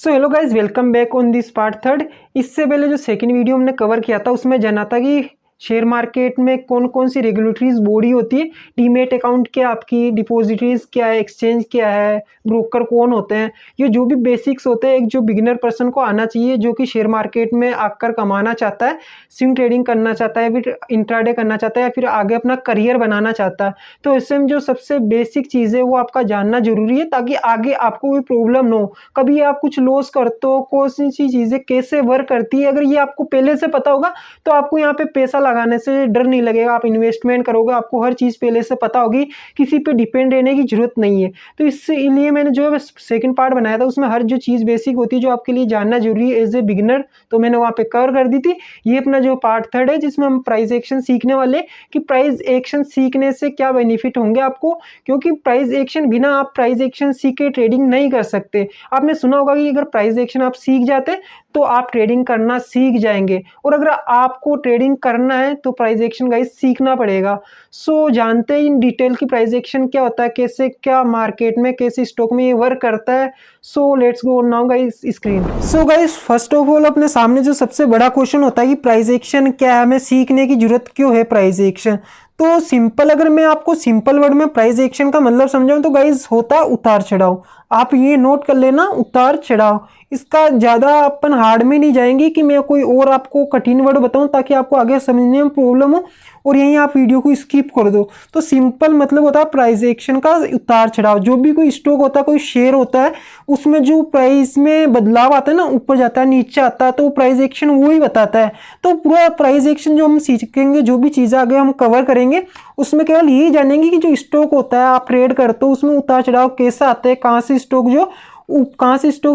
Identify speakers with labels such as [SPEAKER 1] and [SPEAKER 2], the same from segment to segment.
[SPEAKER 1] So hello guys, welcome back on this part third. इससे पहले जो सेकंड वीडियो हमने कवर किया था उसमें जाना था कि शेयर मार्केट में कौन कौन सी रेगुलेटरीज बॉडी होती है, डीमेट अकाउंट क्या, आपकी डिपॉजिटरीज क्या है, एक्सचेंज क्या है, ब्रोकर कौन होते हैं, ये जो भी बेसिक्स होते हैं एक जो बिगिनर पर्सन को आना चाहिए जो कि शेयर मार्केट में आकर कमाना चाहता है, स्विंग ट्रेडिंग करना चाहता है, फिर इंट्राडे करना चाहता है या फिर आगे अपना करियर बनाना चाहता है। तो इसमें जो सबसे बेसिक चीज़ है वो आपका जानना जरूरी है ताकि आगे आपको कोई प्रॉब्लम ना हो। कभी आप कुछ लॉस करते हो, कौन सी चीज़ें कैसे वर्क करती है, अगर ये आपको पहले से पता होगा तो आपको यहाँ पे पैसा लगाने से डर नहीं लगेगा। आप इन्वेस्टमेंट करोगे, आपको हर चीज़ पहले से पता होगी, किसी पे डिपेंड रहने की जरूरत नहीं है। तो इसलिए मैंने जो है सेकंड पार्ट बनाया था उसमें हर जो चीज़ बेसिक होती है जो आपके लिए जानना जरूरी है एज ए बिगिनर, तो मैंने वहाँ पे कवर कर दी थी। ये अपना जो पार्ट थर्ड है जिसमें हम प्राइस एक्शन सीखने वाले कि प्राइस एक्शन सीखने से क्या बेनिफिट होंगे आपको, क्योंकि प्राइस एक्शन बिना आप प्राइस एक्शन सीख के ट्रेडिंग नहीं कर सकते। आपने सुना होगा कि अगर प्राइस एक्शन आप सीख जाते तो आप ट्रेडिंग करना सीख जाएंगे, और अगर आपको ट्रेडिंग करना है तो प्राइस एक्शन गाइस सीखना पड़ेगा। सो जानते हैं इन डिटेल की प्राइस एक्शन क्या होता है, कैसे क्या मार्केट में कैसे स्टॉक में ये वर्क करता है। So let's go now guys screen. So guys first of all अपने सामने जो सबसे बड़ा क्वेश्चन होता है कि प्राइस एक्शन क्या है, हमें सीखने की जरूरत क्यों है प्राइस एक्शन। तो सिंपल, अगर मैं आपको सिंपल वर्ड में प्राइस एक्शन का मतलब समझाऊं तो गाइस होता है उतार चढ़ाव। आप ये नोट कर लेना, उतार चढ़ाव। इसका ज़्यादा अपन हार्ड में नहीं जाएंगे कि मैं कोई और आपको कठिन वर्ड बताऊं ताकि आपको आगे समझने में प्रॉब्लम हो और यहीं आप वीडियो को स्किप कर दो। तो सिंपल मतलब होता है प्राइस एक्शन का उतार चढ़ाव। जो भी कोई स्टॉक होता है, कोई शेयर होता है, उसमें जो प्राइस में बदलाव आता है ना, ऊपर जाता है नीचे आता है, तो प्राइस एक्शन वो ही बताता है। तो पूरा प्राइस एक्शन जो हम सीखेंगे, जो भी चीज़ें आगे हम कवर करेंगे, उसमें केवल यही जानेंगे कि जो स्टॉक होता है आप ट्रेड करते हो उसमें उतार चढ़ाव कैसा आता है, कहाँ से स्टॉक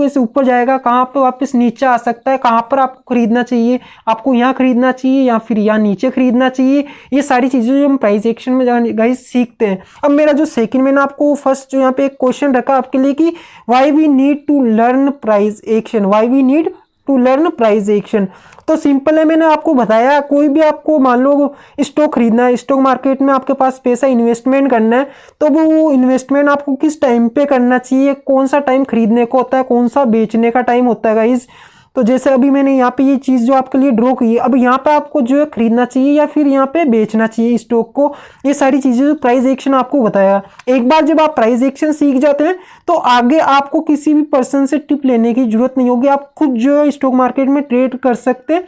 [SPEAKER 1] ऐसे ऊपर जाएगा, कहाँ पर वापस नीचे आ सकता है, कहाँ पर आपको खरीदना चाहिए, आपको यहाँ खरीदना चाहिए या फिर यहाँ नीचे खरीदना चाहिए। ये सारी चीज़ें जो हम प्राइस एक्शन में गाइस सीखते हैं। अब मेरा जो सेकंड, मैंने आपको फर्स्ट जो यहाँ पे एक क्वेश्चन रखा आपके लिए कि why we need to learn price action, why we need to learn price action. तो सिंपल है, मैंने आपको बताया कोई भी आपको मान लो स्टॉक खरीदना है, स्टॉक मार्केट में आपके पास पैसा इन्वेस्टमेंट करना है, तो वो इन्वेस्टमेंट आपको किस टाइम पे करना चाहिए, कौन सा टाइम खरीदने को होता है, कौन सा बेचने का टाइम होता है गाइस। तो जैसे अभी मैंने यहाँ पे ये चीज़ जो आपके लिए ड्रॉ की है, अब यहाँ पे आपको जो है खरीदना चाहिए या फिर यहाँ पे बेचना चाहिए स्टॉक को, ये सारी चीज़ें जो प्राइस एक्शन आपको बताया। एक बार जब आप प्राइस एक्शन सीख जाते हैं तो आगे आपको किसी भी पर्सन से टिप लेने की जरूरत नहीं होगी। आप खुद जो है स्टॉक मार्केट में ट्रेड कर सकते हैं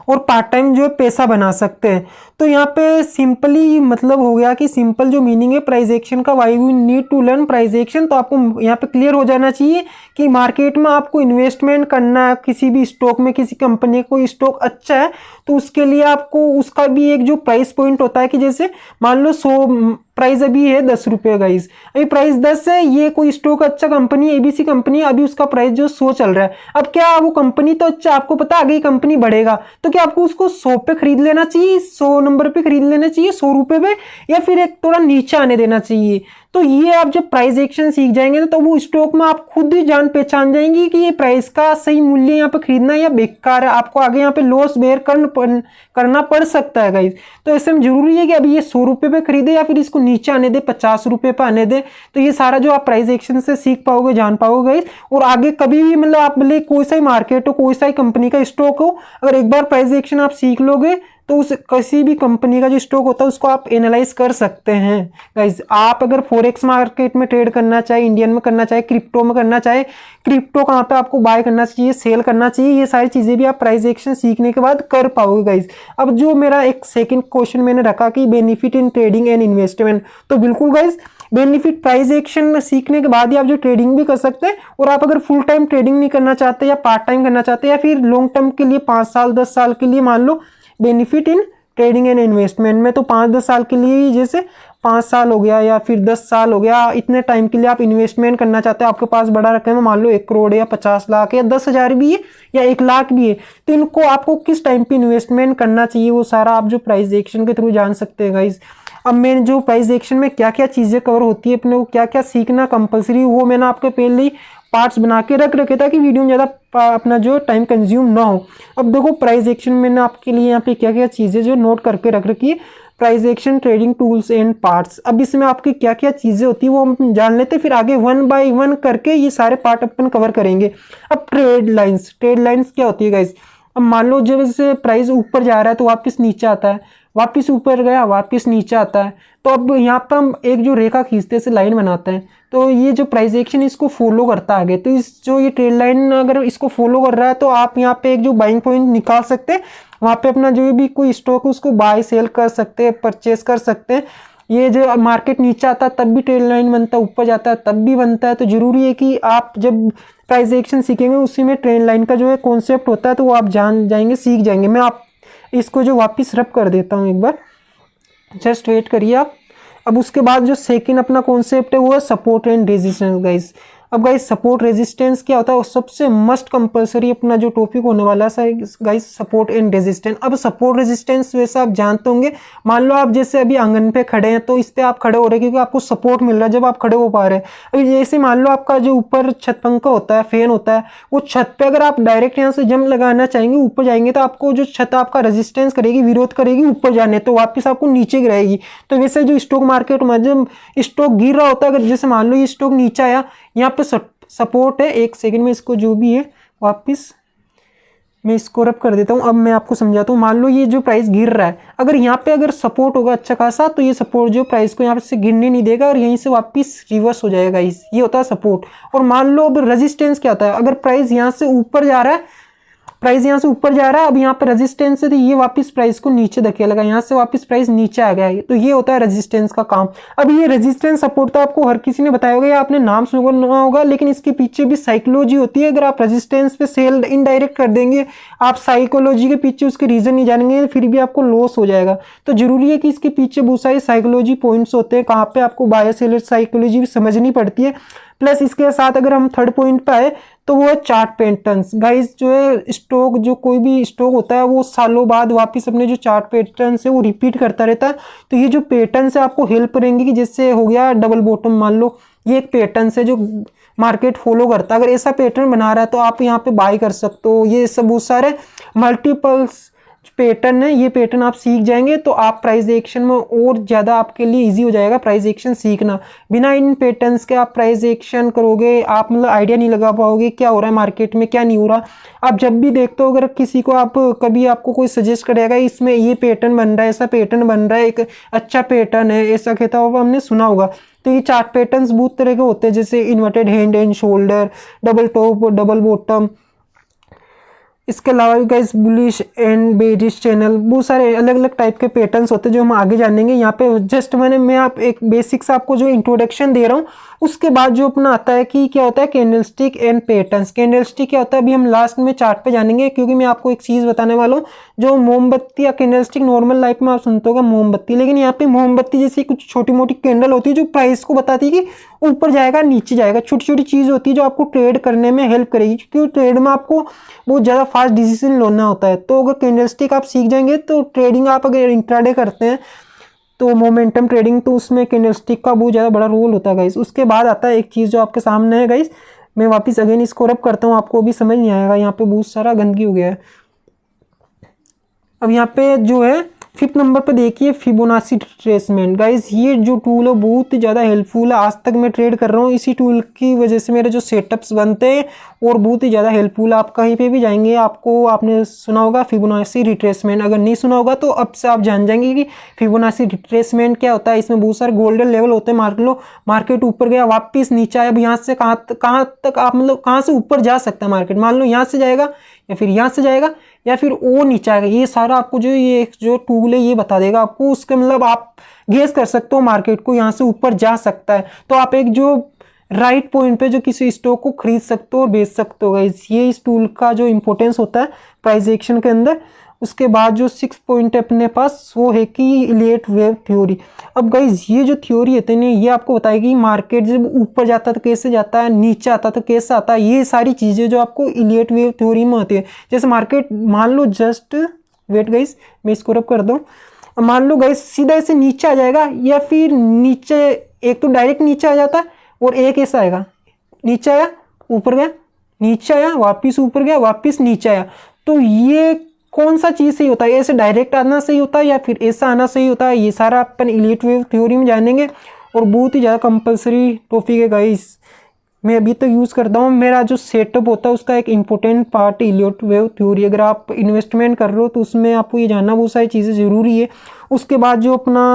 [SPEAKER 1] और पार्ट टाइम जो है पैसा बना सकते हैं। तो यहाँ पे सिंपली मतलब हो गया कि सिंपल जो मीनिंग है प्राइस एक्शन का, why we need to learn price action. तो आपको यहाँ पे क्लियर हो जाना चाहिए कि मार्केट में आपको इन्वेस्टमेंट करना है किसी भी स्टॉक में, किसी कंपनी का कोई स्टॉक अच्छा है तो उसके लिए आपको उसका भी एक जो प्राइस पॉइंट होता है कि जैसे मान लो 100 प्राइस अभी है 10 रुपये गाइस, अभी प्राइस 10 है, ये कोई स्टॉक अच्छा कंपनी एबीसी कंपनी, अभी उसका प्राइस जो 100 चल रहा है। अब क्या वो कंपनी तो अच्छा, आपको पता आगे कंपनी बढ़ेगा, तो क्या आपको उसको 100 पे खरीद लेना चाहिए, 100 नंबर पे खरीद लेना चाहिए, 100 रुपये पे, या फिर एक थोड़ा नीचे आने देना चाहिए। तो ये आप जब प्राइस एक्शन सीख जाएंगे तो वो स्टॉक में आप खुद ही जान पहचान जाएंगे कि ये प्राइस का सही मूल्य यहाँ पे खरीदना या बेकार है, आपको आगे यहाँ पे लॉस बेयर करना पड़ सकता है गाइस। तो ऐसे में जरूरी है कि अभी ये 100 रुपये पे खरीदे या फिर इसको नीचे आने दे, 50 रुपये पे आने दे। तो ये सारा जो आप प्राइस एक्शन से सीख पाओगे, जान पाओगे गाइस। और आगे कभी भी मतलब आप भले कोई सा ही मार्केट हो, कोई सा ही कंपनी का स्टॉक हो, अगर एक बार प्राइस एक्शन आप सीख लोगे तो उस किसी भी कंपनी का जो स्टॉक होता है उसको आप एनालाइज कर सकते हैं गाइस। आप अगर फॉरेक्स मार्केट में ट्रेड करना चाहे, इंडियन में करना चाहे, क्रिप्टो में करना चाहे, क्रिप्टो कहाँ पे आपको बाय करना चाहिए, सेल करना चाहिए, ये सारी चीज़ें भी आप प्राइस एक्शन सीखने के बाद कर पाओगे गाइस। अब जो मेरा एक सेकंड क्वेश्चन मैंने रखा कि benefit in trading and investment, तो बिल्कुल गाइस बेनिफिट प्राइस एक्शन सीखने के बाद ही आप जो ट्रेडिंग भी कर सकते हैं। और आप अगर फुल टाइम ट्रेडिंग नहीं करना चाहते या पार्ट टाइम करना चाहते या फिर लॉन्ग टर्म के लिए 5 साल 10 साल के लिए मान लो benefit in trading and investment में, तो 5-10 साल के लिए, जैसे 5 साल हो गया या फिर 10 साल हो गया, इतने टाइम के लिए आप इन्वेस्टमेंट करना चाहते हैं, आपके पास बड़ा रकम है, मान लो 1 करोड़ या 50 लाख या 10,000 भी है या 1 लाख भी है, तो इनको आपको किस टाइम पे इन्वेस्टमेंट करना चाहिए वो सारा आप जो प्राइस एक्शन के थ्रू जान सकते हैं गाइज। अब मैंने जो प्राइस एक्शन में क्या क्या चीज़ें कवर होती है, अपने को क्या क्या सीखना कंपलसरी, वो मैंने आपके पहले ही पार्ट्स बना के रख रखे था कि वीडियो में ज़्यादा अपना जो टाइम कंज्यूम ना हो। अब देखो प्राइस एक्शन में मैंने आपके लिए यहाँ पे क्या क्या चीज़ें जो नोट करके रख रखी है। Price action trading tools and parts. अब इसमें आपकी क्या क्या चीज़ें होती है वो हम जान लेते हैं, फिर आगे वन बाय वन करके ये सारे पार्ट अपन कवर करेंगे। अब ट्रेड लाइंस क्या होती है गाइस। अब मान लो जब से प्राइस ऊपर जा रहा है तो वापस नीचे आता है, वापस ऊपर गया वापस नीचे आता है, तो अब यहाँ पर हम एक जो रेखा खींचते से लाइन बनाते हैं, तो ये जो प्राइस एक्शन इसको फॉलो करता है आगे। तो इस जो ये ट्रेड लाइन अगर इसको फॉलो कर रहा है तो आप यहाँ पे एक जो बाइंग पॉइंट निकाल सकते हैं, वहाँ पे अपना जो भी कोई स्टॉक है उसको बाय सेल कर सकते हैं, परचेस कर सकते हैं। ये जो मार्केट नीचे आता है तब भी ट्रेड लाइन बनता है, ऊपर जाता है तब भी बनता है। तो जरूरी है कि आप जब प्राइस एक्शन सीखेंगे उसी में ट्रेड लाइन का जो है कॉन्सेप्ट होता है तो वो आप जान जाएंगे, सीख जाएंगे। मैं आप इसको जो वापस रब कर देता हूँ एक बार, जस्ट वेट करिए आप। अब उसके बाद जो सेकंड अपना कॉन्सेप्ट है वो है सपोर्ट एंड रेजिस्टेंस गाइस। अब गाइस सपोर्ट रेजिस्टेंस क्या होता है, सबसे मस्ट कंपलसरी अपना जो टॉपिक होने वाला है गाइस, सपोर्ट एंड रेजिस्टेंस। अब सपोर्ट रेजिस्टेंस वैसे आप जानते होंगे, मान लो आप जैसे अभी आंगन पे खड़े हैं तो इस पे आप खड़े हो रहे हैं क्योंकि आपको सपोर्ट मिल रहा है जब आप खड़े हो पा रहे हैं। अभी जैसे मान लो आपका जो ऊपर छत पंखा होता है, फैन होता है, वो छत पे अगर आप डायरेक्ट यहाँ से जंप लगाना चाहेंगे ऊपर जाएंगे तो आपको जो छत आपका रेजिस्टेंस करेगी, विरोध करेगी ऊपर जाने, तो वापस आपको नीचे गिराएगी। तो वैसे जो स्टॉक मार्केट में जब स्टॉक गिर रहा होता है, अगर जैसे मान लो ये स्टॉक नीचे आया, यहाँ पे सपोर्ट है, एक सेकंड में इसको जो भी है वापस मैं इसको रब कर देता हूँ। अब मैं आपको समझाता हूँ, मान लो ये जो प्राइस गिर रहा है, अगर यहाँ पे अगर सपोर्ट होगा अच्छा खासा तो ये सपोर्ट जो प्राइस को यहाँ से गिरने नहीं देगा और यहीं से वापस रिवर्स हो जाएगा, ये होता है सपोर्ट। और मान लो अब रेजिस्टेंस क्या होता है, अगर प्राइस यहाँ से ऊपर जा रहा है, प्राइस यहाँ से ऊपर जा रहा है, अब यहाँ पे रेजिस्टेंस है तो ये वापस प्राइस को नीचे धकेलेगा, यहाँ से वापस प्राइस नीचे आ गया है, तो ये होता है रेजिस्टेंस का काम। अब ये रेजिस्टेंस सपोर्ट तो आपको हर किसी ने बताया होगा या आपने नाम सुना होगा, लेकिन इसके पीछे भी साइकोलॉजी होती है। अगर आप रेजिस्टेंस पे सेल इनडायरेक्ट कर देंगे, आप साइकोलॉजी के पीछे उसके रीजन नहीं जानेंगे, फिर भी आपको लॉस हो जाएगा। तो जरूरी है कि इसके पीछे बहुत सारे साइकोलॉजी पॉइंट्स होते हैं, कहाँ पे आपको बायर सेलर साइकोलॉजी भी समझनी पड़ती है। प्लस इसके साथ अगर हम थर्ड पॉइंट पे आए तो वो है चार्ट पैटर्न्स गाइस। जो है स्टॉक, जो कोई भी स्टॉक होता है वो सालों बाद वापस अपने जो चार्ट पैटर्न्स है वो रिपीट करता रहता है। तो ये जो पैटर्न्स है आपको हेल्प करेंगे कि जैसे हो गया डबल बॉटम, मान लो ये एक पैटर्न्स है जो मार्केट फॉलो करता है, अगर ऐसा पैटर्न बना रहा है तो आप यहाँ पे बाय कर सकते हो। ये सब बहुत सारे मल्टीपल्स पैटर्न है, ये पैटर्न आप सीख जाएंगे तो आप प्राइस एक्शन में और ज़्यादा आपके लिए इजी हो जाएगा प्राइस एक्शन सीखना। बिना इन पैटर्न्स के आप प्राइस एक्शन करोगे, आप मतलब आइडिया नहीं लगा पाओगे क्या हो रहा है मार्केट में क्या नहीं हो रहा। आप जब भी देखते हो, अगर किसी को आप कभी आपको कोई सजेस्ट करेगा इसमें ये पैटर्न बन रहा है, ऐसा पैटर्न बन रहा है, एक अच्छा पैटर्न है, ऐसा कहता होगा, हमने सुना होगा। तो ये चार्ट पैटर्न्स बहुत तरह के होते हैं, जैसे inverted hand and shoulder, double top, double bottom. इसके अलावा guys bullish and bearish channel, बहुत सारे अलग अलग टाइप के पैटर्न्स होते हैं जो हम आगे जानेंगे। यहाँ पे जस्ट मैं आप एक बेसिक्स आपको जो इंट्रोडक्शन दे रहा हूँ, उसके बाद जो अपना आता है कि क्या होता है कैंडलस्टिक एंड पैटर्न्स। कैंडलस्टिक क्या होता है अभी हम लास्ट में चार्ट पे जानेंगे, क्योंकि मैं आपको एक चीज़ बताने वाला हूँ। जो मोमबत्ती या कैंडलस्टिक नॉर्मल लाइफ में आप सुनते होगा मोमबत्ती, लेकिन यहाँ पे मोमबत्ती जैसी कुछ छोटी मोटी कैंडल होती है जो प्राइस को बताती है कि ऊपर जाएगा नीचे जाएगा। छोटी छोटी चीज़ होती है जो आपको ट्रेड करने में हेल्प करेगी, क्योंकि ट्रेड में आपको बहुत ज़्यादा फास्ट डिसीजन लेना होता है। तो अगर कैंडलस्टिक आप सीख जाएंगे तो ट्रेडिंग आप अगर इंट्राडे करते हैं तो मोमेंटम ट्रेडिंग, तो उसमें कैंडलस्टिक का बहुत ज़्यादा बड़ा रोल होता है गाइस। उसके बाद आता है एक चीज़ जो आपके सामने है गाइस, मैं वापस अगेन इसको रब करता हूँ, आपको भी समझ नहीं आएगा, यहाँ पे बहुत सारा गंदगी हो गया है। अब यहाँ पे जो है फिफ्थ नंबर पे देखिए फिबोनाची रिट्रेसमेंट गाइस। ये जो टूल है बहुत ही ज़्यादा हेल्पफुल है, आज तक मैं ट्रेड कर रहा हूँ इसी टूल की वजह से मेरे जो सेटअप्स बनते हैं और बहुत ही ज़्यादा हेल्पफुल है। आप कहीं पे भी जाएंगे आपको, आपने सुना होगा फिबोनाची रिट्रेसमेंट, अगर नहीं सुना होगा तो अब से आप जान जाएंगे कि फिबोनाची रिट्रेसमेंट क्या होता है। इसमें बहुत सारे गोल्डन लेवल होते हैं, मान लो मार्केट ऊपर गया वापस नीचे आया, अब यहाँ से कहाँ तक आप मतलब कहाँ से ऊपर जा सकता है मार्केट, मान लो यहाँ से जाएगा या फिर यहाँ से जाएगा या फिर वो नीचे आएगा। ये सारा आपको जो ये जो टूल है ये बता देगा आपको, उसके मतलब आप गेस कर सकते हो मार्केट को यहाँ से ऊपर जा सकता है। तो आप एक जो राइट पॉइंट पे जो किसी स्टॉक को खरीद सकते हो और बेच सकते हो गाइस, ये इस टूल का जो इंपॉर्टेंस होता है प्राइस एक्शन के अंदर। उसके बाद जो 6 पॉइंट है अपने पास वो है कि इलियट वेव थ्योरी। अब गाइस ये जो थ्योरी है ना ये आपको बताएगी मार्केट जब ऊपर जाता है तो कैसे जाता है, नीचे आता तो कैसे आता है, ये सारी चीज़ें जो आपको इलियट वेव थ्योरी में होती है। जैसे मार्केट मान लो जस्ट वेट गाइस मैं इसको रब कर दूँ, मान लो गाइस सीधा ऐसे नीचे आ जाएगा या फिर नीचे, एक तो डायरेक्ट नीचे आ जाता है और एक ऐसा आएगा, नीचे आया ऊपर गया, नीचे आया वापिस ऊपर गया वापिस नीचे आया। तो ये कौन सा चीज़ सही होता है, ऐसे डायरेक्ट आना सही होता है या फिर ऐसा आना सही होता है, ये सारा अपन इलीट वेव थ्योरी में जानेंगे। और बहुत ही ज़्यादा कंपलसरी टॉपिक है गाइस, मैं अभी तक यूज़ करता हूँ। मेरा जो सेटअप होता है उसका एक important part elite wave theory. अगर आप इन्वेस्टमेंट कर रहे हो तो उसमें आपको ये जानना बहुत सारी चीज़ें ज़रूरी है। उसके बाद जो अपना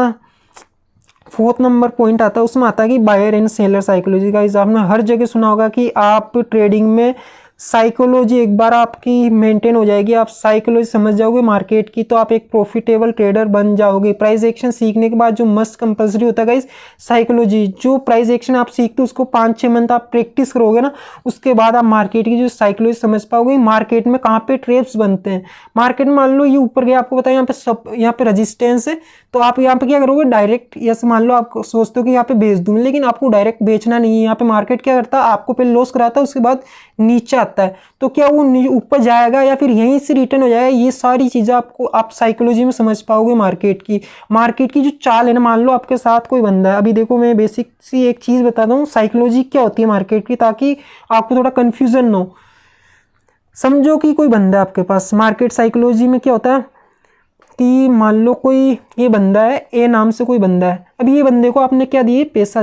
[SPEAKER 1] 4th नंबर पॉइंट आता है उसमें आता है कि buyer and seller psychology. Guys आपने हर जगह सुना होगा कि आप ट्रेडिंग में साइकोलॉजी एक बार आपकी मेंटेन हो जाएगी, आप साइकोलॉजी समझ जाओगे मार्केट की, तो आप एक प्रॉफिटेबल ट्रेडर बन जाओगे। प्राइस एक्शन सीखने के बाद जो मस्ट कंपलसरी होता है गाइस साइकोलॉजी, जो प्राइस एक्शन आप सीखते हो उसको 5-6 मंथ आप प्रैक्टिस करोगे ना, उसके बाद आप मार्केट की जो साइकोलॉजी समझ पाओगे, मार्केट में कहाँ पे ट्रेप्स बनते हैं। मार्केट में मान लो ये ऊपर गया, आपको पता है यहाँ पे रेजिस्टेंस है, तो आप यहाँ पे क्या करोगे डायरेक्ट, जैसे मान लो आप सोचते हो कि यहाँ पे बेच दूँ, लेकिन आपको डायरेक्ट बेचना नहीं है। यहाँ पे मार्केट क्या करता है, आपको पहले लॉस कराता है, उसके बाद नीचे आता है, तो क्या वो ऊपर जाएगा या फिर यहीं से रिटर्न हो जाएगा, ये सारी चीज़ें आपको आप साइकोलॉजी में समझ पाओगे मार्केट की जो चाल है ना। मान लो आपके साथ कोई बंदा है, अभी देखो मैं बेसिक सी एक चीज़ बताता हूँ साइकोलॉजी क्या होती है मार्केट की, ताकि आपको थोड़ा कन्फ्यूजन ना हो। समझो कि कोई बंदा है आपके पास, मार्केट साइकोलॉजी में क्या होता है कि मान लो कोई ये बंदा है, ए नाम से कोई बंदा है। अभी ये बंदे को आपने क्या दिए, पैसा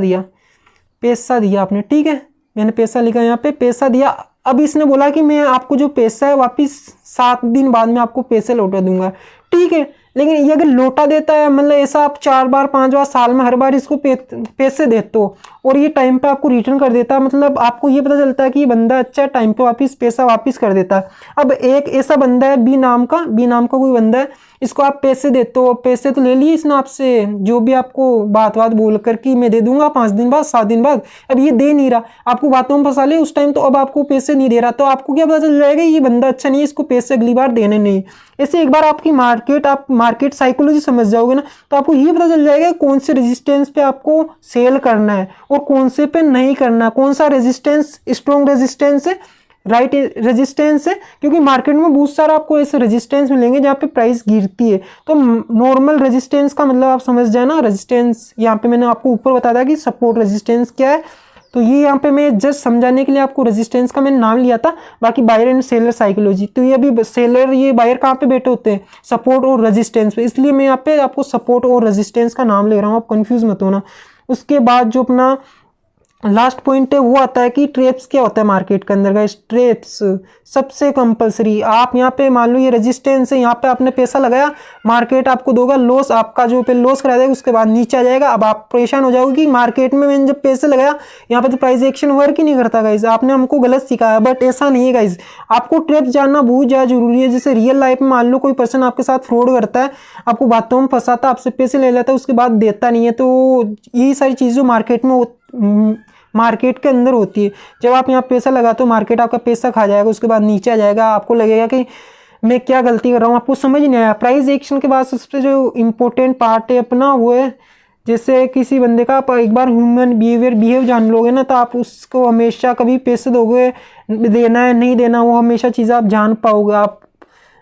[SPEAKER 1] दिया आपने, ठीक है, मैंने पैसा लिखा यहाँ पे, पैसा दिया। अब इसने बोला कि मैं आपको जो पैसा है वापिस 7 दिन बाद में आपको पैसे लौटा दूंगा, ठीक है। लेकिन ये अगर लौटा देता है, मतलब ऐसा आप 4 बार 5 बार साल में हर बार इसको पैसे देते हो और ये टाइम पे आपको रिटर्न कर देता है, मतलब आपको ये पता चलता है कि ये बंदा अच्छा टाइम पे वापस पैसा वापस कर देता है। अब एक ऐसा बंदा है बी नाम का कोई बंदा है, इसको आप पैसे देते हो, पैसे तो ले लिए इसने आपसे, जो भी आपको बात बोल कर कि मैं दे दूंगा 5 दिन बाद 7 दिन बाद, अब ये दे नहीं रहा, आपको बातों में फंसा ले उस टाइम, तो अब आपको पैसे नहीं दे रहा, तो आपको क्या पता चल जाएगा ये बंदा अच्छा नहीं है, इसको पैसे अगली बार देने नहीं। ऐसे एक बार आपकी मार्केट साइकोलॉजी समझ जाओगे ना, तो आपको ये पता चल जाएगा कौन से रेजिस्टेंस पे आपको सेल करना है और कौन से पे नहीं करना, कौन सा रेजिस्टेंस स्ट्रॉन्ग रेजिस्टेंस है, राइट रेजिस्टेंस है। क्योंकि मार्केट में बहुत सारा आपको ऐसे रेजिस्टेंस मिलेंगे जहाँ पे प्राइस गिरती है, तो नॉर्मल रेजिस्टेंस का मतलब आप समझ जाए ना, रेजिस्टेंस यहाँ पे मैंने आपको ऊपर बताया कि सपोर्ट रेजिस्टेंस क्या है, तो ये यहाँ पे मैं जस्ट समझाने के लिए आपको रेजिस्टेंस का मैंने नाम लिया था। बाकी बायर एंड सेलर साइकोलॉजी, तो ये अभी सेलर ये बायर कहाँ पे बैठे होते हैं, सपोर्ट और रेजिस्टेंस पे, इसलिए मैं यहाँ पे आपको सपोर्ट और रेजिस्टेंस का नाम ले रहा हूँ, आप कंफ्यूज मत होना। उसके बाद जो अपना लास्ट पॉइंट है वो आता है कि ट्रेप्स क्या होता है मार्केट के अंदर। गाइस ट्रेप्स सबसे कंपलसरी, आप यहाँ पे मान लो ये रेजिस्टेंस है, यहाँ पे आपने पैसा लगाया, मार्केट आपको दोगा लॉस, आपका जो पे लॉस करा देगा उसके बाद नीचे आ जाएगा। अब आप परेशान हो जाओगे कि मार्केट में मैंने जब पैसे लगाया यहाँ पे तो प्राइस एक्शन वर्क ही नहीं करता। गाइस आपने हमको गलत सिखाया, बट ऐसा नहीं है गाइस, आपको ट्रेप्स जानना बहुत ज़्यादा जरूरी है। जैसे रियल लाइफ में मान लो कोई पर्सन आपके साथ फ्रॉड करता है, आपको बातों में फंसाता है, आपसे पैसे ले लेता है, उसके बाद देता नहीं है, तो यही सारी चीज़ें मार्केट के अंदर होती है। जब आप यहाँ पैसा लगाते हो मार्केट आपका पैसा खा जाएगा, उसके बाद नीचे आ जाएगा, आपको लगेगा कि मैं क्या गलती कर रहा हूँ, आपको समझ नहीं आया। प्राइस एक्शन के बाद सबसे जो इम्पोर्टेंट पार्ट है अपना वो है, जैसे किसी बंदे का आप एक बार ह्यूमन बिहेव जान लोगे ना, तो आप उसको हमेशा कभी पैसे दोगे, देना है नहीं देना, वो हमेशा चीज़ें आप जान पाओगे, आप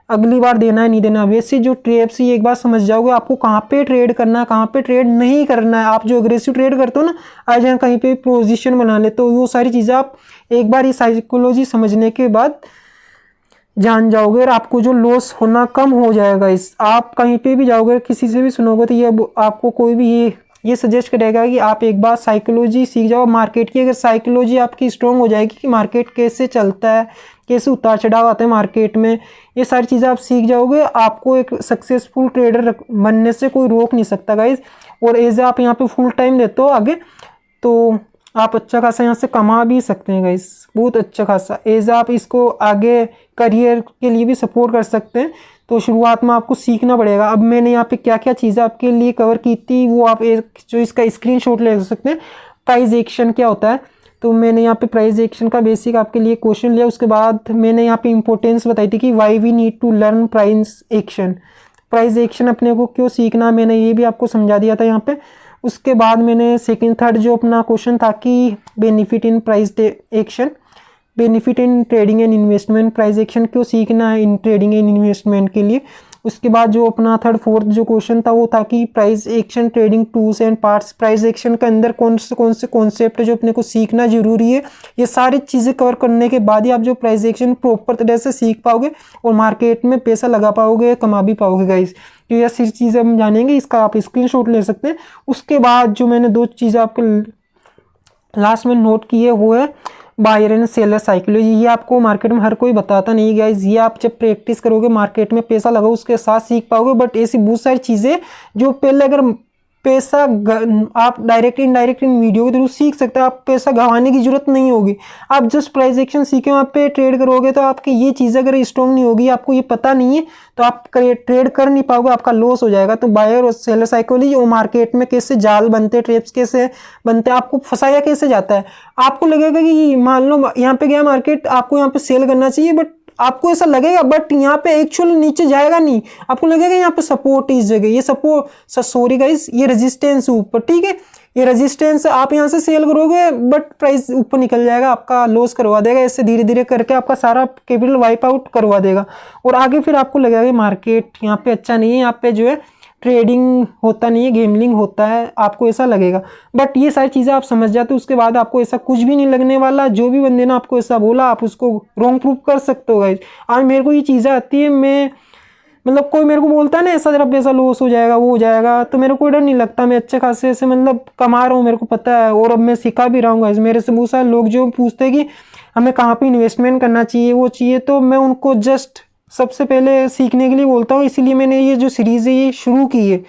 [SPEAKER 1] अगली बार देना है नहीं देना। वैसे जो ट्रेप्स ये एक बार समझ जाओगे, आपको कहाँ पे ट्रेड करना है कहाँ पे ट्रेड नहीं करना है। आप जो अग्रेसिव ट्रेड करते हो ना, आज यहाँ कहीं पे पोजीशन बना लेते हो, वो सारी चीज़ें आप एक बार ये साइकोलॉजी समझने के बाद जान जाओगे और आपको जो लॉस होना कम हो जाएगा। इस आप कहीं पे भी जाओगे, किसी से भी सुनोगे, तो ये आपको कोई भी ये सजेस्ट करेगा कि आप एक बार साइकोलॉजी सीख जाओ मार्केट की। अगर साइकोलॉजी आपकी स्ट्रॉन्ग हो जाएगी कि मार्केट कैसे चलता है, कैसे उतार चढ़ाव आते हैं मार्केट में, ये सारी चीज़ें आप सीख जाओगे, आपको एक सक्सेसफुल ट्रेडर बनने से कोई रोक नहीं सकता गाइज। और एज आप यहाँ पे फुल टाइम देते हो आगे, तो आप अच्छा खासा यहाँ से कमा भी सकते हैं गाइज, बहुत अच्छा खासा। एज आप इसको आगे करियर के लिए भी सपोर्ट कर सकते हैं, तो शुरुआत में आपको सीखना पड़ेगा। अब मैंने यहाँ पे क्या क्या चीज़ें आपके लिए कवर की थी, वो आप एक जो इसका स्क्रीनशॉट ले सकते हैं। प्राइस एक्शन क्या होता है, तो मैंने यहाँ पे प्राइस एक्शन का बेसिक आपके लिए क्वेश्चन लिया। उसके बाद मैंने यहाँ पे इंपॉर्टेंस बताई थी कि why we need to learn price action, price action अपने को क्यों सीखना, मैंने ये भी आपको समझा दिया था यहाँ पे। उसके बाद मैंने सेकंड थर्ड जो अपना क्वेश्चन था कि benefit in price action, benefit in trading and investment, price action क्यों सीखना है इन ट्रेडिंग एंड इन्वेस्टमेंट के लिए। उसके बाद जो अपना थर्ड फोर्थ जो क्वेश्चन था वो था कि price action trading tools and parts, price action के अंदर कौन से कॉन्सेप्ट जो अपने को सीखना जरूरी है। ये सारी चीज़ें कवर करने के बाद ही आप जो प्राइस एक्शन प्रॉपर तरह से सीख पाओगे और मार्केट में पैसा लगा पाओगे, कमा भी पाओगे गाइस। तो ये सारी चीज़ें हम जानेंगे, इसका आप स्क्रीनशॉट ले सकते हैं। उसके बाद जो मैंने 2 चीज़ें आपको लास्ट में नोट की है वो है बायर एंड सेलर साइकोलॉजी। ये आपको मार्केट में हर कोई बताता नहीं गाइज, ये आप जब प्रैक्टिस करोगे मार्केट में पैसा लगाओ उसके साथ सीख पाओगे। बट ऐसी बहुत सारी चीज़ें जो पहले अगर पैसा आप डायरेक्ट इनडायरेक्ट इन वीडियो के थ्रू सीख सकते हैं, आप पैसा गंवाने की जरूरत नहीं होगी। आप जस्ट प्राइस एक्शन सीखे वहाँ पे ट्रेड करोगे तो आपकी ये चीज़ अगर स्ट्रॉन्ग नहीं होगी, आपको ये पता नहीं है तो आप ट्रेड कर नहीं पाओगे, आपका लॉस हो जाएगा। तो बायर और सेलर साइकोलॉजी और मार्केट में कैसे जाल बनते, ट्रेप्स कैसे बनते, आपको फंसाया कैसे जाता है। आपको लगेगा कि मान लो यहाँ पे गया मार्केट, आपको यहाँ पे सेल करना चाहिए, बट आपको ऐसा लगेगा, बट यहाँ पे एक्चुअल नीचे जाएगा नहीं, आपको लगेगा यहाँ पे सपोर्ट इस जगह, ये सपोर्ट सॉरी गाइस ये रेजिस्टेंस ऊपर, ठीक है ये रेजिस्टेंस, आप यहाँ से सेल करोगे बट प्राइस ऊपर निकल जाएगा, आपका लॉस करवा देगा। इससे धीरे धीरे करके आपका सारा कैपिटल वाइप आउट करवा देगा और आगे फिर आपको लगेगा कि मार्केट यहाँ पे अच्छा नहीं है, यहाँ पे जो है ट्रेडिंग होता नहीं है, गेमलिंग होता है, आपको ऐसा लगेगा। बट ये सारी चीज़ें आप समझ जाते हो उसके बाद आपको ऐसा कुछ भी नहीं लगने वाला। जो भी बंदे ने आपको ऐसा बोला आप उसको रॉन्ग प्रूफ कर सकते हो गाइस। आज मेरे को ये चीज़ें आती है, मैं मतलब कोई मेरे को बोलता है ना ऐसा जरा पैसा लॉस हो जाएगा वो हो जाएगा, तो मेरे को डर नहीं लगता, मैं अच्छे खासे ऐसे मतलब कमा रहा हूँ, मेरे को पता है और अब मैं सिखा भी रहा हूँ गाइस। मेरे से बहुत सारे लोग जो पूछते हैं कि हमें कहाँ पे इन्वेस्टमेंट करना चाहिए वो चाहिए, तो मैं उनको जस्ट सबसे पहले सीखने के लिए बोलता हूँ, इसीलिए मैंने ये जो सीरीज़ है ये शुरू की है।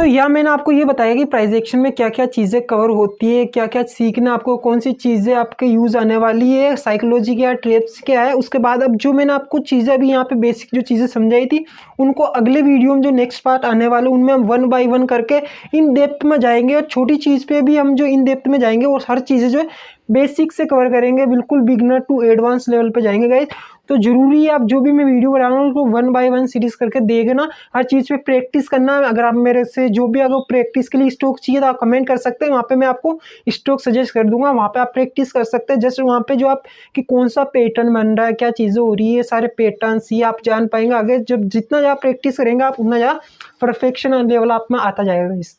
[SPEAKER 1] या मैंने आपको ये बताया कि प्राइस एक्शन में क्या क्या चीज़ें कवर होती है, क्या क्या सीखना आपको, कौन सी चीज़ें आपके यूज़ आने वाली है, साइकोलॉजी क्या है, ट्रेप्स क्या है। उसके बाद अब जो मैंने आपको चीज़ें अभी यहाँ पे बेसिक जो चीज़ें समझाई थी उनको अगले वीडियो में जो नेक्स्ट पार्ट आने वाले उनमें हम 1 बाय 1 करके इन डेप्थ में जाएंगे और छोटी चीज़ पे भी हम जो इन डेप्थ में जाएंगे और हर चीज़ें जो है बेसिक से कवर करेंगे, बिल्कुल बिगनर टू एडवांस लेवल पे जाएंगे गाइस। तो जरूरी है आप जो भी मैं वीडियो बना रहा हूँ उसको 1 बाय 1 सीरीज करके देखना, हर चीज़ पे प्रैक्टिस करना। अगर आप मेरे से जो भी अगर प्रैक्टिस के लिए स्टॉक चाहिए तो आप कमेंट कर सकते हैं, वहाँ पे मैं आपको स्टॉक सजेस्ट कर दूंगा, वहाँ पे आप प्रैक्टिस कर सकते हैं। जस्ट वहाँ पे जो आप कि कौन सा पैटर्न बन रहा है, क्या चीज़ें हो रही है, सारे पैटर्न्स ये आप जान पाएंगे। आगे जब जितना ज़्यादा प्रैक्टिस करेंगे आप उतना ज़्यादा परफेक्शन लेवल आप में आता जाएगा इस